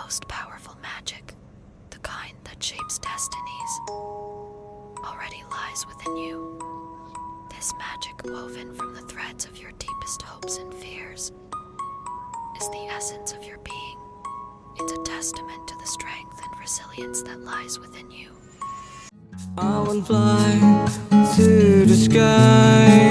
most powerful magic, the kind that shapes destinies, already lies within you. This magic, woven from the threads of your deepest hopes and fears, is the essence of your being. It's a testament to the strength and resilience that lies within you. I will fly to the sky.